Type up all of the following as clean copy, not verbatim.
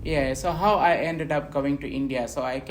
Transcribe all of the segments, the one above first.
Yeah, so how I ended up going to India. So I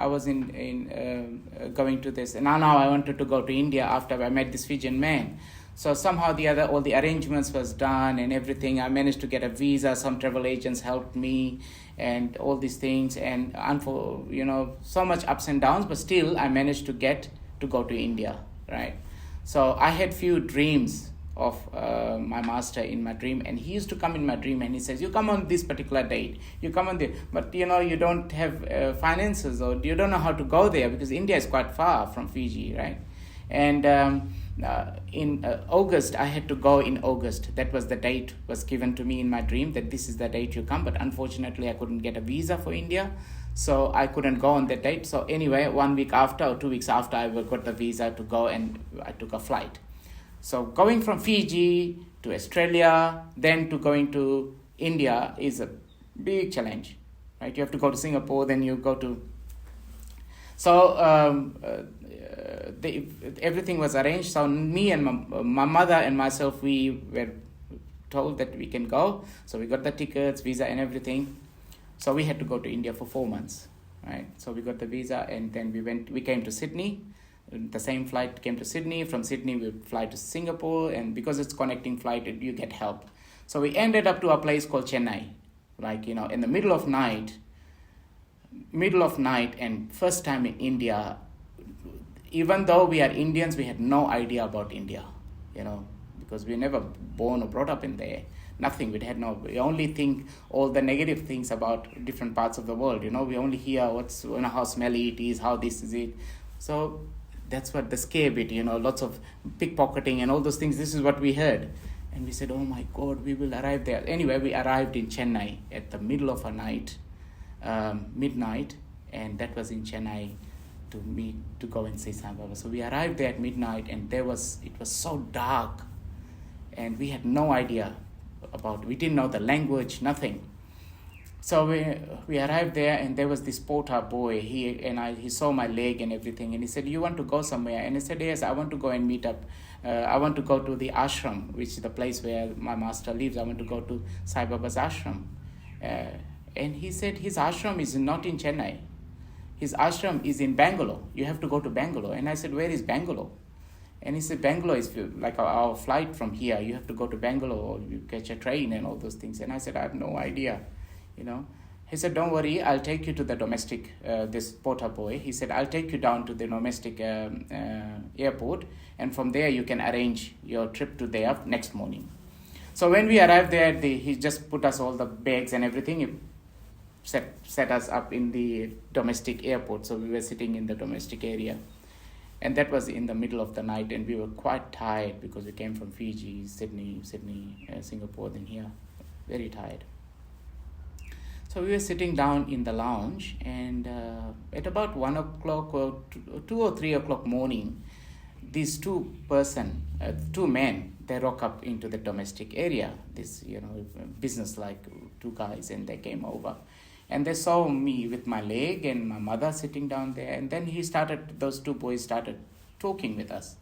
was going to this, and now I wanted to go to India after I met this Fijian man. So somehow all the arrangements was done and everything. I managed to get a visa. Some travel agents helped me, and all these things. And so much ups and downs, but still I managed to get to go to India, right? So I had few dreams of my master in my dream, and he used to come in my dream and he says, you come on this particular date, you come on the, but you don't have finances, or you don't know how to go there, because India is quite far from Fiji, right? And in August, I had to go in August. That was the date was given to me in my dream, that this is the date you come, but unfortunately I couldn't get a visa for India, so I couldn't go on that date. So anyway, 1 week after or 2 weeks after, I got the visa to go, and I took a flight. So going from Fiji to Australia, then to going to India is a big challenge, right? You have to go to Singapore, then you go to... So everything was arranged. So me and my mother and myself, we were told that we can go. So we got the tickets, visa and everything. So we had to go to India for 4 months, right? So we got the visa, and then we came to Sydney. The same flight came to Sydney. From Sydney, we fly to Singapore, and because it's connecting flight, you get help. So we ended up to a place called Chennai, in the middle of night, and first time in India. Even though we are Indians, we had no idea about India, because we never born or brought up in there. Nothing. We only think all the negative things about different parts of the world. We only hear how smelly it is, how this is it. So that's what the scare bit, lots of pickpocketing and all those things. This is what we heard. And we said, oh my God, we will arrive there. Anyway, we arrived in Chennai at the middle of a night, midnight, and that was in Chennai to go and see Sai Baba. So we arrived there at midnight, and it was so dark, and we had no idea we didn't know the language, nothing. So we arrived there, and there was this porter boy. He saw my leg and everything, and he said, you want to go somewhere? And I said, yes, I want to go and meet up. I want to go to the ashram, which is the place where my master lives. I want to go to Sai Baba's ashram. And he said, his ashram is not in Chennai. His ashram is in Bangalore. You have to go to Bangalore. And I said, where is Bangalore? And he said, Bangalore is like our flight from here. You have to go to Bangalore, or you catch a train and all those things. And I said, I have no idea. He said, don't worry, I'll take you to the domestic, this porter boy. He said, I'll take you down to the domestic airport, and from there you can arrange your trip to there next morning. So when we arrived there, he just put us all the bags and everything. He set us up in the domestic airport. So we were sitting in the domestic area. And that was in the middle of the night, and we were quite tired because we came from Fiji, Sydney, Singapore, then here. Very tired. So we were sitting down in the lounge, and at about 1 o'clock or 2 or 3 o'clock morning, these two men, they rock up into the domestic area, this, business-like two guys, and they came over. And they saw me with my leg and my mother sitting down there. And then those two boys started talking with us.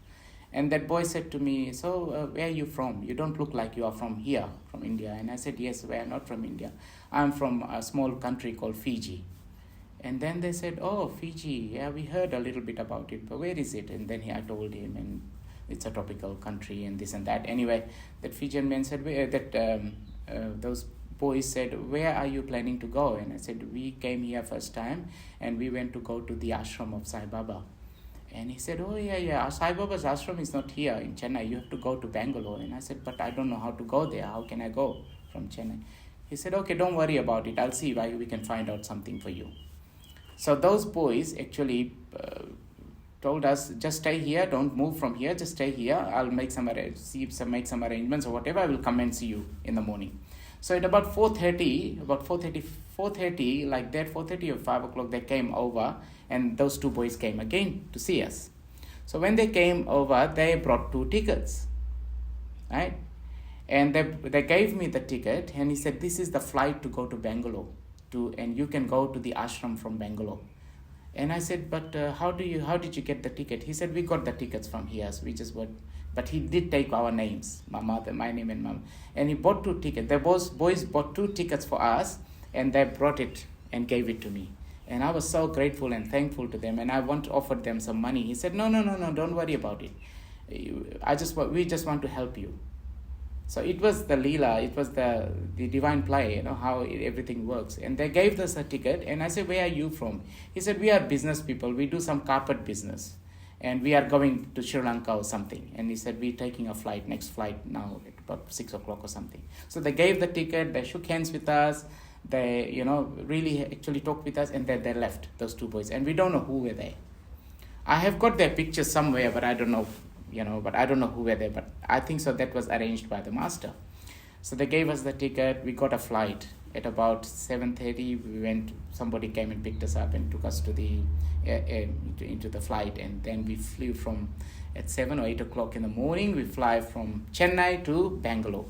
And that boy said to me, so where are you from? You don't look like you are from here, from India. And I said, yes, we are not from India. I'm from a small country called Fiji. And then they said, oh, Fiji, yeah, we heard a little bit about it, but where is it? And then I told him, and it's a tropical country and this and that. Anyway, that Fijian man said, those boys said, where are you planning to go? And I said, we came here first time, and we went to go to the ashram of Sai Baba. And he said, oh, yeah, Sai Baba's ashram is not here in Chennai. You have to go to Bangalore. And I said, but I don't know how to go there. How can I go from Chennai? He said, okay, don't worry about it. I'll see why we can find out something for you. So those boys actually told us, just stay here. Don't move from here. Just stay here. I'll make some arrangements or whatever. I will come and see you in the morning. So at about 4:30, like that, 4:30 or 5 o'clock, they came over, and those two boys came again to see us. So when they came over, they brought 2 tickets, right? And they gave me the ticket, and he said, this is the flight to go to Bangalore, and you can go to the ashram from Bangalore. And I said, but how did you get the ticket? He said, we got the tickets from here, so we just went. But he did take our names, my mother, my name and mom. And he bought 2 tickets. The boys bought 2 tickets for us, and they brought it and gave it to me. And I was so grateful and thankful to them, and I want to offer them some money. He said, no, don't worry about it. We just want to help you. So it was the Leela, it was the divine play, how everything works. And they gave us a ticket, and I said, where are you from? He said, we are business people, we do some carpet business, and we are going to Sri Lanka or something. And he said, we're taking a flight, next flight now at about 6 o'clock or something. So they gave the ticket, they shook hands with us, they, really actually talked with us, and then they left, those two boys. And we don't know who were they. I have got their pictures somewhere, but I don't know, but I don't know who were there, but I think so that was arranged by the master. So they gave us the ticket, we got a flight. At about 7:30, we went, somebody came and picked us up and took us to into the flight, and then we flew from, at 7 or 8 o'clock in the morning, we fly from Chennai to Bangalore.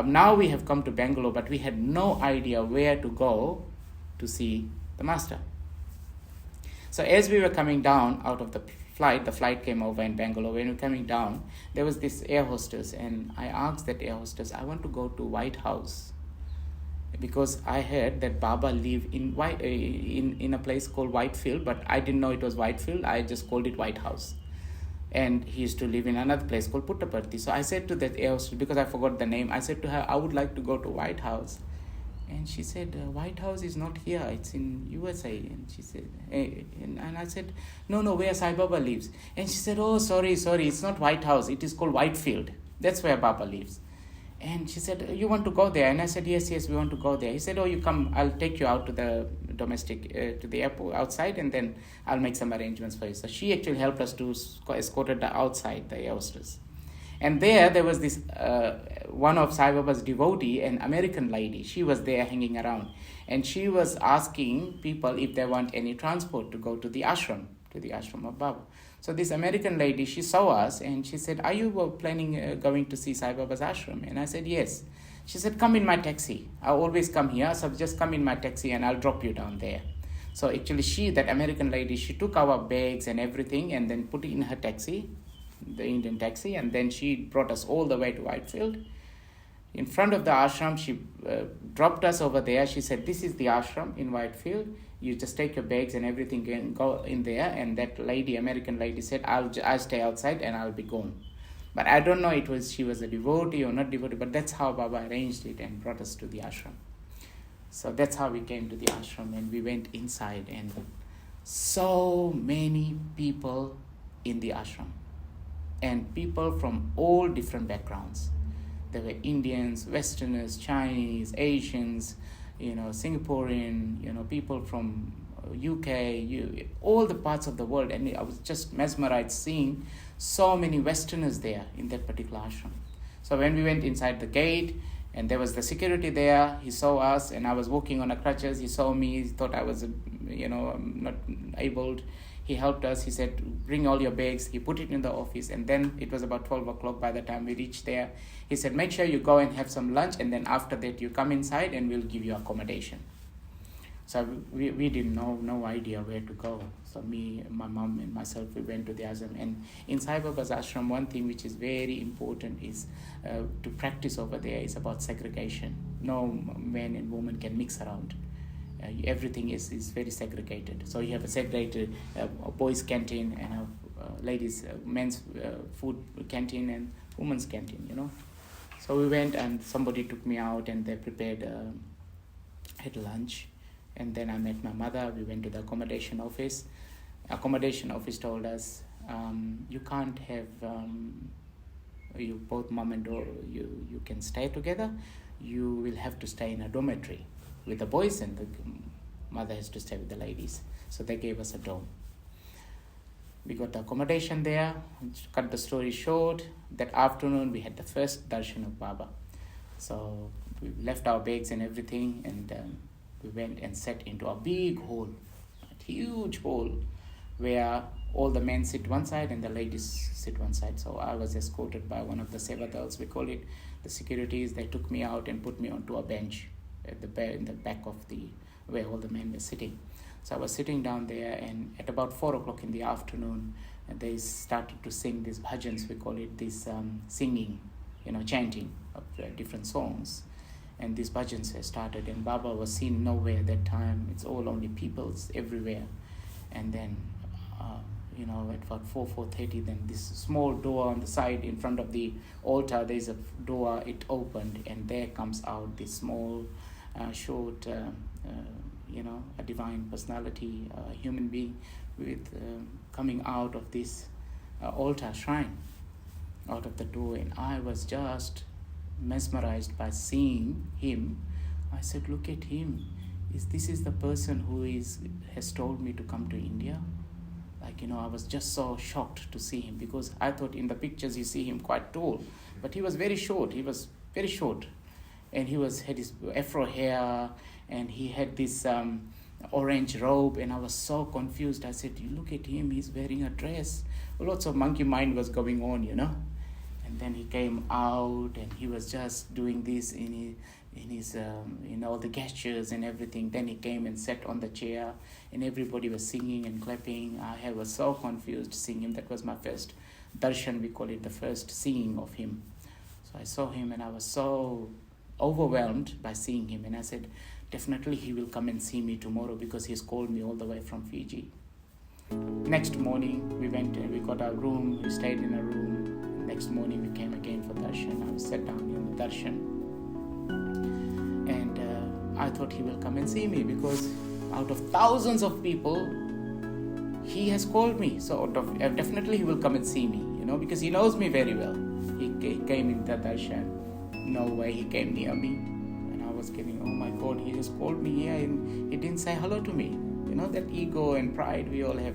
Now we have come to Bangalore, but we had no idea where to go to see the master. So as we were coming down out of the flight came over in Bangalore. When we were coming down, there was this air hostess, and I asked that air hostess, I want to go to White House, because I heard that Baba lived in a place called Whitefield, but I didn't know it was Whitefield. I just called it White House. And he used to live in another place called Puttaparthi. So I said to that air hostess, because I forgot the name, I said to her, I would like to go to White House. And she said, White House is not here, it's in USA. And she said, and I said, no, where Sai Baba lives. And she said, oh, sorry, it's not White House, it is called Whitefield. That's where Baba lives. And she said, you want to go there? And I said, yes, we want to go there. He said, oh, you come, I'll take you out to the to the airport outside, and then I'll make some arrangements for you. So she actually helped us to escort outside the air hostess. And there was this, one of Sai Baba's devotee, an American lady. She was there hanging around. And she was asking people if they want any transport to go to the ashram of Baba. So this American lady, she saw us and she said, are you planning going to see Sai Baba's ashram? And I said, yes. She said, come in my taxi. I always come here, so just come in my taxi and I'll drop you down there. So actually that American lady, she took our bags and everything and then put it in her taxi, the Indian taxi, and then she brought us all the way to Whitefield. In front of the ashram, she dropped us over there. She said, this is the ashram in Whitefield. You just take your bags and everything and go in there. And that lady, American lady, said, I'll stay outside and I'll be gone. But I don't know she was a devotee or not devotee, but that's how Baba arranged it and brought us to the ashram. So that's how we came to the ashram, and we went inside, and so many people in the ashram, and people from all different backgrounds. There were Indians, Westerners, Chinese, Asians, Singaporean, people from UK, all the parts of the world. And I was just mesmerized seeing so many Westerners there in that particular ashram. So when we went inside the gate, and there was the security there, he saw us, and I was walking on a crutches. He saw me, he thought I was, not abled. He helped us. He said, bring all your bags. He put it in the office, and then it was about 12 o'clock by the time we reached there. He said, make sure you go and have some lunch, and then after that you come inside and we'll give you accommodation. So we didn't know, no idea where to go. So me, my mom and myself, we went to the ashram. And in Sai Baba's ashram, one thing which is very important is to practice over there is about segregation. No man and woman can mix around. Everything is very segregated. So you have a segregated boys' canteen and a ladies' men's food canteen and women's canteen, So we went, and somebody took me out, and they prepared had lunch. And then I met my mother. We went to the accommodation office. Accommodation office told us, you can't have, you both mom and daughter, you can stay together. You will have to stay in a dormitory with the boys, and the mother has to stay with the ladies. So they gave us a dorm. We got the accommodation there. Cut the story short, that afternoon we had the first darshan of Baba. So we left our bags and everything, and we went and sat into a big hall, a huge hall, where all the men sit one side and the ladies sit one side. So I was escorted by one of the sevadals, we call it, the securities. They took me out and put me onto a bench in the back of where all the men were sitting. So I was sitting down there, and at about 4 o'clock in the afternoon, they started to sing these bhajans, we call it, this singing, chanting of different songs. and these bhajans had started, and Baba was seen nowhere at that time. It's all only peoples everywhere. And then at about 4:30, then this small door on the side in front of the altar, there's a door, it opened, and there comes out this small short a divine personality, a human being with coming out of this altar shrine, out of the door. And I was just mesmerized by seeing him. I said, look at him. This is the person who has told me to come to India? I was just so shocked to see him, because I thought in the pictures you see him quite tall, but he was very short. He was very short, and had his afro hair, and he had this orange robe, and I was so confused. I said, you look at him, he's wearing a dress. Lots of monkey mind was going on, And then he came out, and he was just doing this in his all the gestures and everything. Then he came and sat on the chair, and everybody was singing and clapping. I was so confused seeing him. That was my first darshan, we call it, the first seeing of him. So I saw him, and I was so overwhelmed by seeing him. And I said, definitely he will come and see me tomorrow, because he's called me all the way from Fiji. Next morning, we went and we got our room. We stayed in a room. Next morning, we came again for darshan. I sat down in the darshan. And I thought he will come and see me, because out of thousands of people, he has called me. So definitely he will come and see me, because he knows me very well. He came in the darshan. No way he came near me. And I was getting, oh my God, he has called me here and he didn't say hello to me. That ego and pride we all have.